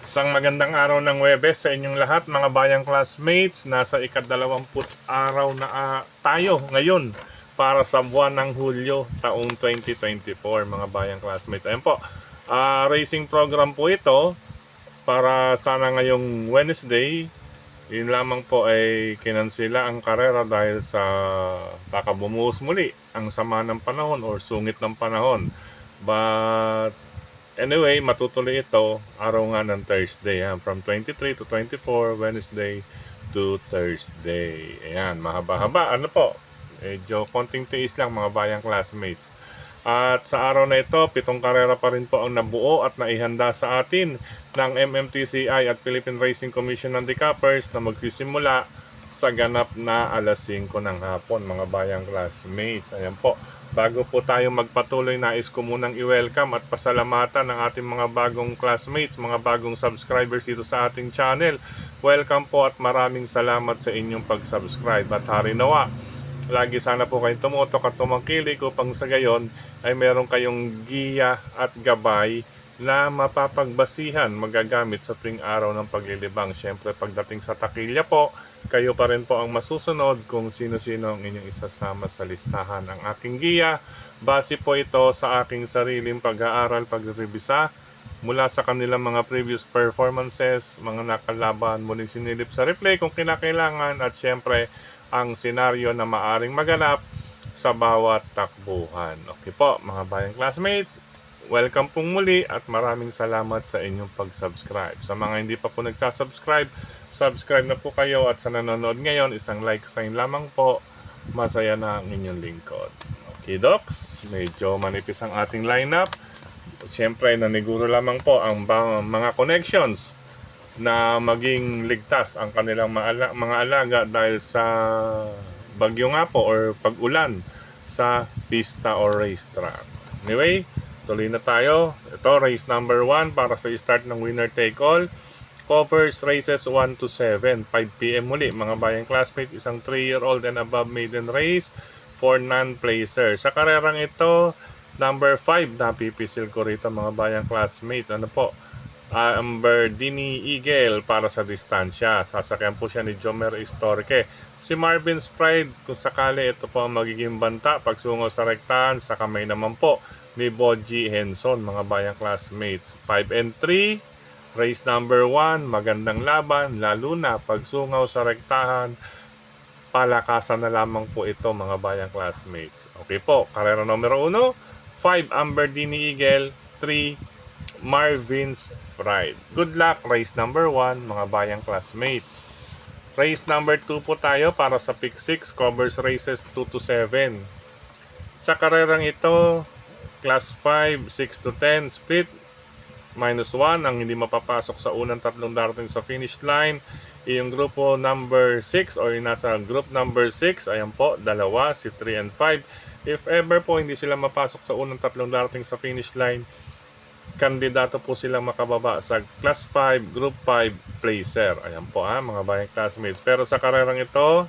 Isang magandang araw ng Huwebes sa inyong lahat mga bayang classmates. Nasa ika-20 araw na tayo ngayon para sa buwan ng Hulyo taong 2024 mga bayang classmates. Ayan po, racing program po ito para sana ngayong Wednesday. Yun lamang po ay kinansela ang karera dahil sa baka bumuhos muli ang sama ng panahon or sungit ng panahon. But anyway, matutuloy ito araw nga ng Thursday. From 23 to 24, Wednesday to Thursday. Ayan, mahaba-haba. Ano po? Medyo konting tiis lang mga bayang classmates. At sa araw na ito, 7 karera pa rin po ang nabuo at naihanda sa atin ng MMTCI at Philippine Racing Commission ng Decappers na magsisimula sa ganap na alas 5 ng hapon mga bayang classmates. Ayan po. Bago po tayo magpatuloy, nais ko munang i-welcome at pasalamatan ng ating mga bagong classmates, mga bagong subscribers dito sa ating channel. Welcome po at maraming salamat sa inyong pag-subscribe at hari nawa. Lagi sana po kayong tumutok at tumangkilik upang sa gayon ay meron kayong giya at gabay na mapapagbasihan, magagamit sa tuwing araw ng paglilibang. Siyempre pagdating sa takilya po, kayo pa rin po ang masusunod kung sino-sino ang inyong isasama sa listahan. Ang aking giya, base po ito sa aking sariling pag-aaral, pagrebisa mula sa kanilang mga previous performances, mga nakalaban, muling sinilip sa replay kung kinakailangan, at syempre ang senaryo na maaring maganap sa bawat takbuhan. Okay po mga bayang classmates, welcome pong muli at maraming salamat sa inyong pag-subscribe. Sa mga hindi pa po nagsasubscribe, subscribe na po kayo, at sa nanonood ngayon, isang like sign lamang po. Masaya na ang inyong lingkod. Okay docs, medyo manipis ang ating lineup. Siyempre naniguro lamang po ang mga connections na maging ligtas ang kanilang mga alaga dahil sa bagyo nga po or pag-ulan sa pista or racetrack. Anyway, tuloy na tayo. Ito, race number 1 para sa start ng winner take all. Covers races 1 to 7, 5 p.m. muli mga bayang classmates. Isang 3-year-old and above maiden race for non-placers. Sa karerang ito, number 5, napipisil ko rito mga bayang classmates. Ano po? Amberdini Eagle para sa distansya. Sasakyan po siya ni Jomer Istorque. Si Marvin's Pride, kung sakali ito po ang magiging banta pagsungo sa rektahan, sa kamay naman po ni Boji Henson mga bayang classmates. 5 and 3, race number 1, magandang laban, lalo na pagsungaw sa rektahan, palakasan na lamang po ito mga bayang classmates. Okay po, karera numero 1, 5 Amberdini Eagle, 3 Marvin's Pride. Good luck race number 1 mga bayang classmates. Race number 2 po tayo para sa pick 6, covers races 2 to 7. Sa karerang ito, class 5, 6 to 10, split -1 ang hindi mapapasok sa unang tatlong darating sa finish line. Yung grupo number 6 o yung nasa group number 6, ayan po, dalawa, si 3 and 5. If ever po hindi sila mapasok sa unang tatlong darating sa finish line, kandidato po silang makababa sa class 5, group 5 placer. Ayan po mga bayang classmates. Pero sa karerang ito,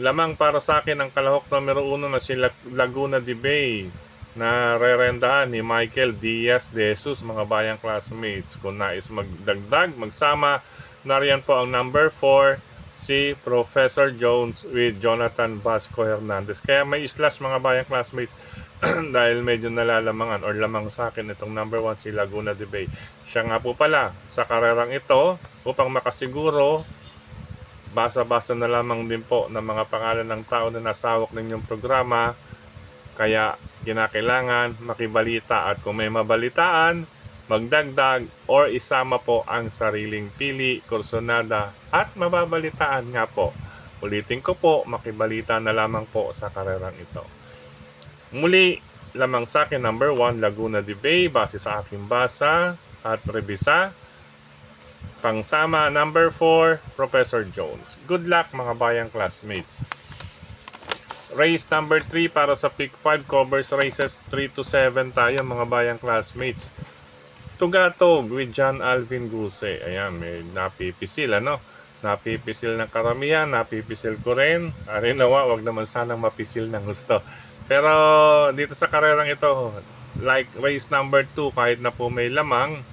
lamang para sa akin ang kalahok numero 1 na si Laguna de Bay na rerendahan ni Michael Diaz de Jesus mga bayang classmates. Kung nais magdagdag, magsama, nariyan po ang number 4, si Professor Jones with Jonathan Vasco Hernandez. Kaya may slash mga bayang classmates dahil medyo nalalamangan or lamang sa akin itong number 1 si Laguna de Bay. Siya nga po pala sa karerang ito, upang makasiguro, basa-basa na lamang din po ng mga pangalan ng tao na nasawak ninyong programa. Kaya kinakailangan makibalita, at kung may mabalitaan, magdagdag or isama po ang sariling pili, kursonada at mababalitaan nga po. Ulitin ko po, makibalita na lamang po sa karerang ito. Muli, lamang sa akin number 1, Laguna de Bay, base sa aking basa at rebisa. Pangsama number 4, Professor Jones. Good luck mga bayang classmates. Race number 3 para sa pick 5, covers races 3 to 7 tayo mga bayang classmates. Tugatog with John Alvin Guse. Ayan, may napipisil napipisil ng karamihan, napipisil ko rin. Nawa, wag naman sanang mapisil ng gusto. Pero dito sa karerang ito, like race number 2, kahit na po may lamang,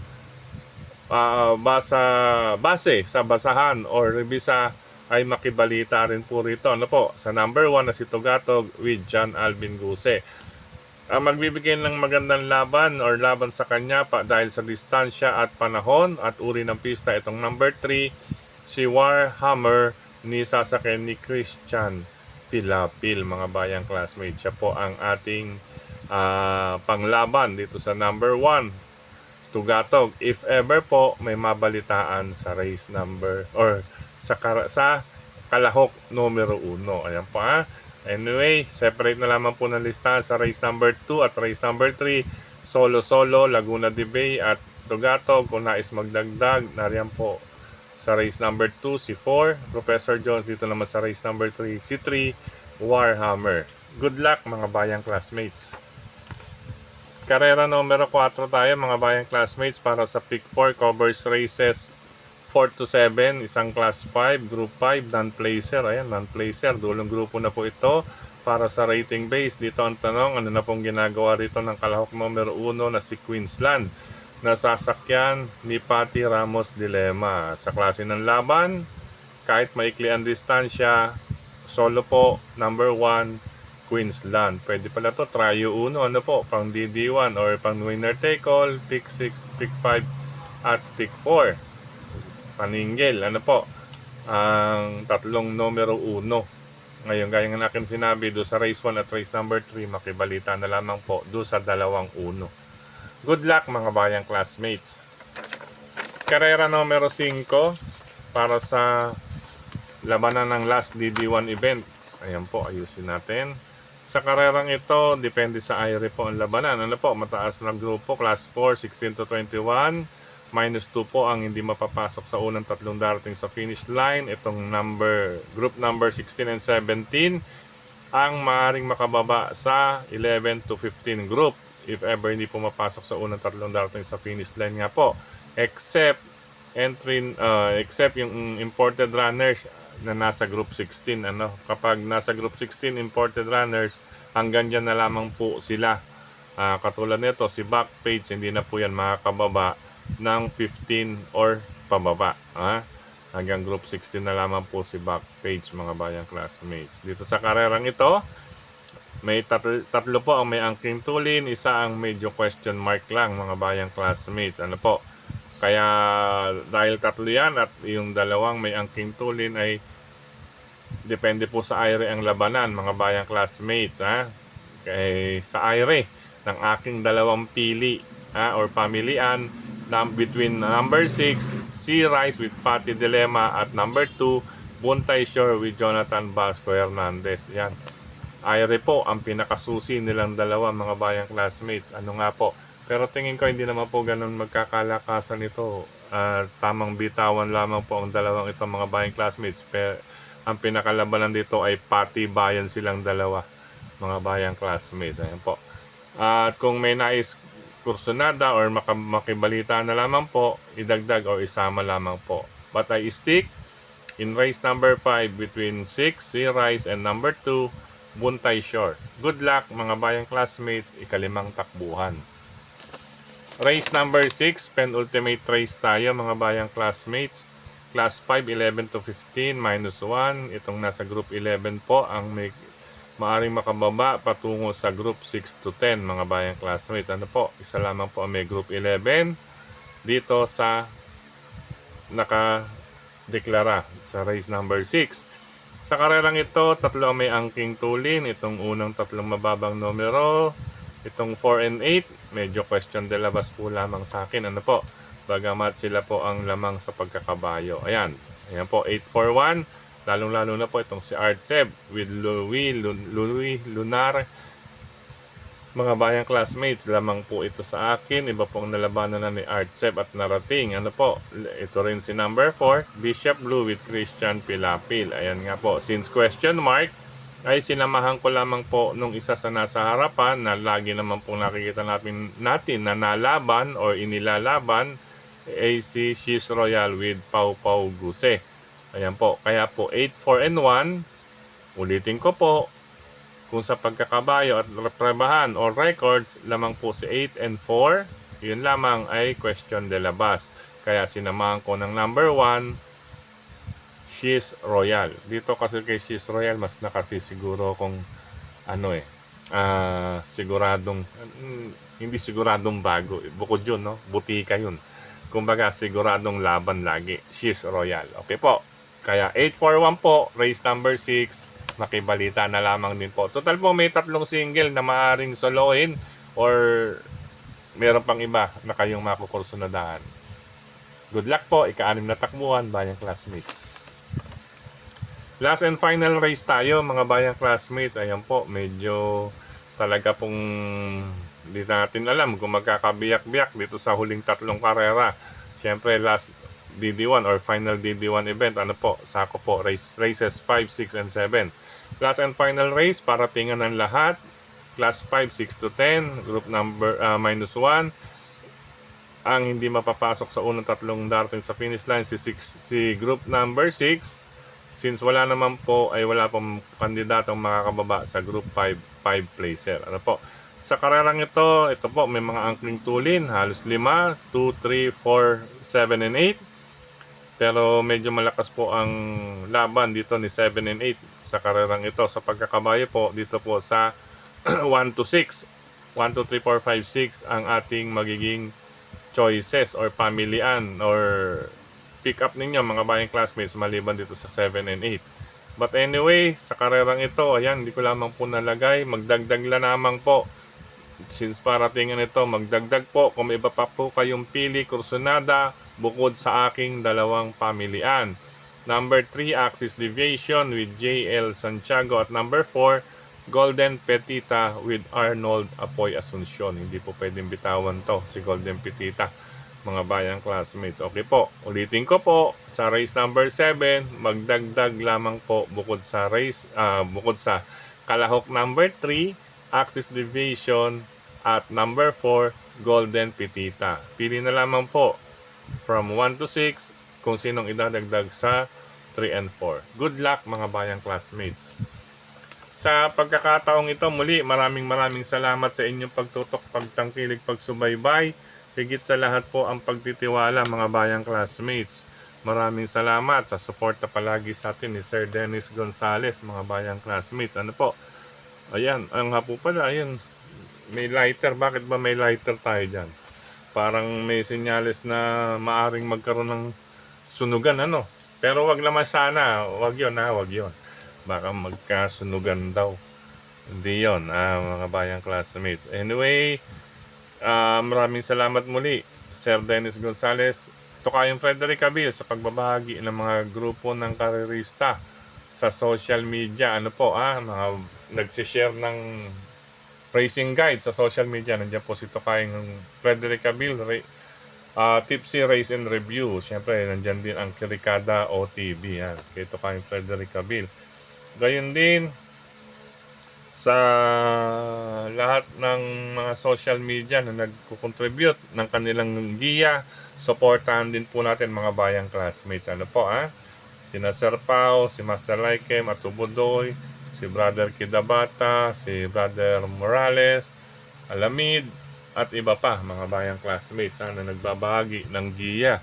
base sa basahan or revisa ay makibalita rin po rito. Ano po? Sa number 1 na si Tugatog with John Alvin Guse. Ang magbibigay ng magandang laban or laban sa kanya pa dahil sa distansya at panahon at uri ng pista itong number 3, si Warhammer ni sasakyan ni Christian Pilapil, mga bayang classmates. Siya po ang ating panglaban dito sa number 1, Tugatog. If ever po may mabalitaan sa race number or sa kalahok numero 1. Ayan po Anyway, separate na lamang po ng listahan sa race number 2 at race number 3. Solo-solo, Laguna de Bay at Tugatog. Kung nais magdagdag, nariyan po sa race number 2 si 4, Professor Jones. Dito naman sa race number 3, si 3, Warhammer. Good luck mga bayang classmates. Karera numero 4 tayo mga bayang classmates para sa Pick 4 covers races 4 to 7, isang class 5, group 5, non-placer. Ayan, non-placer. Dulong grupo na po ito para sa rating base. Dito ang tanong, ano na pong ginagawa rito ng kalahok numero 1 na si Queensland na sasakyan ni Patty Ramos Dilema. Sa klase ng laban, kahit maikli ang distansya, solo po, number 1, Queensland. Pwede pala to tryo 1, ano po, pang DD1 or pang winner take all, pick 6, pick 5, at pick 4. Paninggel, ano po, ang tatlong numero 1. Ngayon, gaya nga natin sinabi, do sa race 1 at race number 3, makibalita na lamang po do sa dalawang 1. Good luck mga bayang classmates. Karera numero 5 para sa labanan ng last DD1 event. Ayan po, ayusin natin. Sa karerang ito, depende sa IRE po ang labanan. Ano po, mataas na grupo, class 4, 16 to 21. -2 po ang hindi mapapasok sa unang tatlong darating sa finish line. Itong group number 16 and 17 ang maaaring makababa sa 11 to 15 group if ever hindi pumapasok sa unang tatlong darating sa finish line nga po. Except yung imported runners na nasa group 16. Kapag nasa group 16 imported runners, hanggang dyan na lamang po sila. Katulad nito, si Backpage, hindi na po yan makakababa ng 15 or pababa. Hanggang group 16 na lamang po si Backpage mga bayang classmates. Dito sa karerang ito, may tatlo po ang may angking tulin, isa ang medyo question mark lang mga bayang classmates. Ano po? Kaya dahil tatlo yan at yung dalawang may angking tulin ay depende po sa IRE ang labanan mga bayang classmates. Kaya sa IRE ng aking dalawang pili or pamilian between number 6, Sea Rise with Patty Dilema at number 2, Buntay Shore with Jonathan Vasco Hernandez. Yan. IRE po ang pinakasusi nilang dalawa mga bayang classmates. Ano nga po? Pero tingin ko hindi naman po ganun magkakalakasan ito. Tamang bitawan lamang po ang dalawang ito mga bayang classmates. Pero ang pinakalabanan dito ay pati-bayan silang dalawa mga bayang classmates. Ayan po. At kung may nais kursunada or makibalita na lamang po, idagdag o isama lamang po. But I stick in race number 5 between 6, Sea Rise and number 2, Buntay Shore. Good luck mga bayang classmates, ikalimang takbuhan. Race number 6, penultimate race tayo mga bayang classmates. Class 5, 11 to 15, -1. Itong nasa group 11 po ang may maaring makababa patungo sa group 6 to 10 mga bayang classmates. Ano po? Isa lamang po ang may group 11 dito sa nakadeklara sa race number 6. Sa karerang ito, tatlo ang may angking tulin. Itong unang tatlong mababang numero, itong 4 and 8, medyo question de labas po lamang sa akin. Ano po? Bagamat sila po ang lamang sa pagkakabayo. Ayan po, 841. Lalong-lalo na po itong si Artseb with Louis Lunar. Mga bayang classmates, lamang po ito sa akin. Iba pong nalabanan na ni Artseb at narating. Ano po? Ito rin si number 4, Bishop Blue with Christian Pilapil. Ayan nga po. Since question mark, ay sinamahan ko lamang po nung isa sa nasa harapan na lagi naman po nakikita natin na nalaban or inilalaban ay si She's Royal with Pau Pau Guse. Ayan po. Kaya po 8, 4, and 1. Ulitin ko po. Kung sa pagkakabayo at prebahan or records, lamang po si 8 and 4. Yun lamang ay question de labas. Kaya sinamahan ko ng number 1, She's Royal. Dito kasi kay She's Royal, mas nakasisiguro kung ano siguradong, hindi siguradong bago. Bukod yun, no? Butika yun. Kumbaga, siguradong laban lagi. She's Royal. Okay po. Kaya 841 po, race number 6, makibalita na lamang din po. Total po, may 3 single na maaaring solohin or meron pang iba na kayong makukursunadahan. Good luck po, ika-6 na takbuhan, bayang classmates. Last and final race tayo, mga bayang classmates. Ayan po, medyo talaga pong hindi natin alam kung magkakabiyak-biyak dito sa huling 3 karera. Siyempre, last DD1 or final DD1 event, ano po, sako po, races 5, 6, and 7. Last and final race, para tingnan ng lahat. Class 5, 6 to 10, group number -1. Ang hindi mapapasok sa unang 3 darating sa finish line, si group number 6. Since wala naman po ay wala pong kandidatong makakababa sa group 5 placer. Ano po? Sa karerang ito po may mga angkling tulin, halos 5, 2, 3, 4, 7, and 8. Pero medyo malakas po ang laban dito ni 7 and 8 sa karerang ito. Sa pagkakabayo po dito po sa 1 to 6. 1, 2, 3, 4, 5, 6 ang ating magiging choices or pamilian or pick up ninyo mga bayang classmates maliban dito sa 7 and 8. But anyway, sa karerang ito, ayan, hindi ko lamang po nalagay. Magdagdag lang naman po. Since parating ito, magdagdag po kung may iba pa po kayong pili, kursunada, bukod sa aking 2 pamilian. Number 3, Axis Deviation with JL Santiago. At number 4, Golden Petita with Arnold Apoy Asuncion. Hindi po pwedeng bitawan to, si Golden Petita, mga bayang classmates. Okay po, ulitin ko po, sa race number 7, magdagdag lamang po bukod sa kalahok number 3, Axis Deviation, at number 4, Golden Petita. Pili na lamang po from 1 to 6 kung sinong idadagdag sa 3 and 4. Good luck mga bayang classmates. Sa pagkakataong ito muli, maraming salamat sa inyong pagtutok, pagtangkilig, pagsubaybay. Higit sa lahat po ang pagtitiwala mga bayang classmates. Maraming salamat sa suporta palagi sa atin ni Sir Dennis Gonzales, mga bayang classmates. Ano po? Ayan, ang nga po pala, ayan, may lighter. Bakit ba may lighter tayo dyan? Parang may senyales na maaring magkaroon ng sunugan, ano? Pero wag naman sana, wag yun ha, wag yun. Baka magkasunugan daw. Hindi yun, mga bayang classmates. Anyway, maraming salamat muli, Sir Dennis Gonzales, Tokayong Frederick Cabil, sa pagbabahagi ng mga grupo ng karerista sa social media. Ano po, mga nagsishare ng racing guide sa social media. Nandiyan po si Tokayong Frederick Cabil, Tipsy Race and Review. Siyempre, nandiyan din ang Kirikada OTV. Yan, kay Tokayong Frederick Cabil. Gayon din sa lahat ng mga social media na nagko-contribute ng kanilang giya, supportahan din po natin mga bayang classmates. Ano po sina Sir Pao, si Master Laikem at Tubudoy, si Brother Kidabata, si Brother Morales, Alamid, at iba pa mga bayang classmates na nagbabahagi ng giya.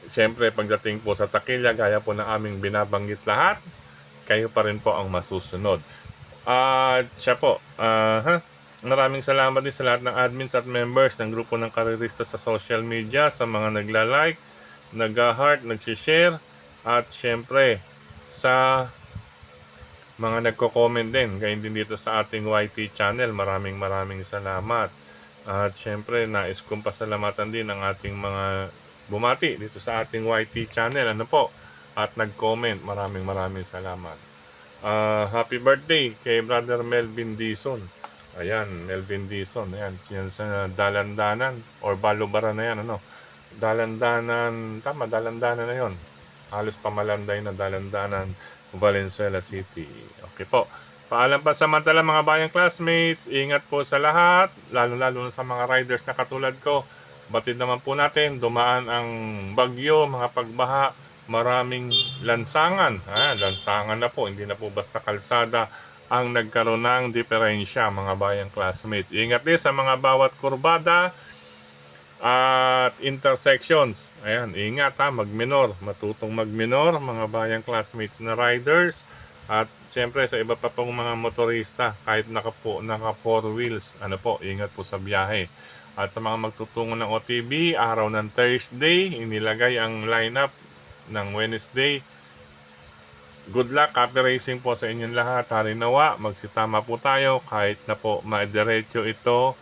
Siyempre pagdating po sa takilya, gaya po ng aming binabanggit lahat, kayo pa rin po ang masusunod. Siya po, maraming salamat din sa lahat ng admins at members ng grupo ng karerista sa social media, sa mga nagla-like, nag-heart, nag-share, at syempre sa mga nagko-comment din, gayon din dito sa ating YT channel. Maraming salamat. At syempre, nais kong pasalamatan din ang ating mga bumati dito sa ating YT channel. Ano po? At nag-comment. Maraming salamat. Happy birthday kay Brother Melvin Dizon. Ayan, Melvin Dizon. Ayan, yan sa Dalandanan or Balubaran na yan. Dalandanan, tama, Dalandanan na yon. Halos pamalanday na Dalandanan, Valenzuela City. Okay po. Paalam pa samantala mga bayang classmates. Ingat po sa lahat, lalo na sa mga riders na katulad ko. Batid naman po natin, dumaan ang bagyo, mga pagbaha, maraming lansangan. Lansangan na po, hindi na po basta kalsada ang nagkaroon ng diferensya mga bayang classmates. Ingat din sa mga bawat kurbada. at intersections. Ayan, ingat ha, mag-minor. Matutong mag-minor, mga bayang classmates na riders. At siyempre sa iba pa pong mga motorista, kahit naka 4 wheels, ano po, ingat po sa biyahe. At sa mga magtutungo ng OTB, araw ng Thursday, inilagay ang lineup ng Wednesday. Good luck, happy racing po sa inyong lahat. Harinawa, magsitama po tayo kahit na po madiretso ito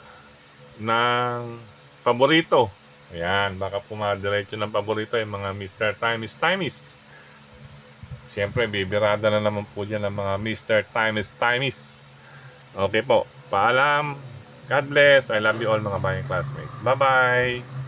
ng paborito. Ayan, baka po madiretso ng paborito yung mga Mr. Timis. Siyempre, bibirada na naman po dyan ng mga Mr. Timis. Okay po, paalam. God bless. I love you all mga bayang classmates. Bye-bye.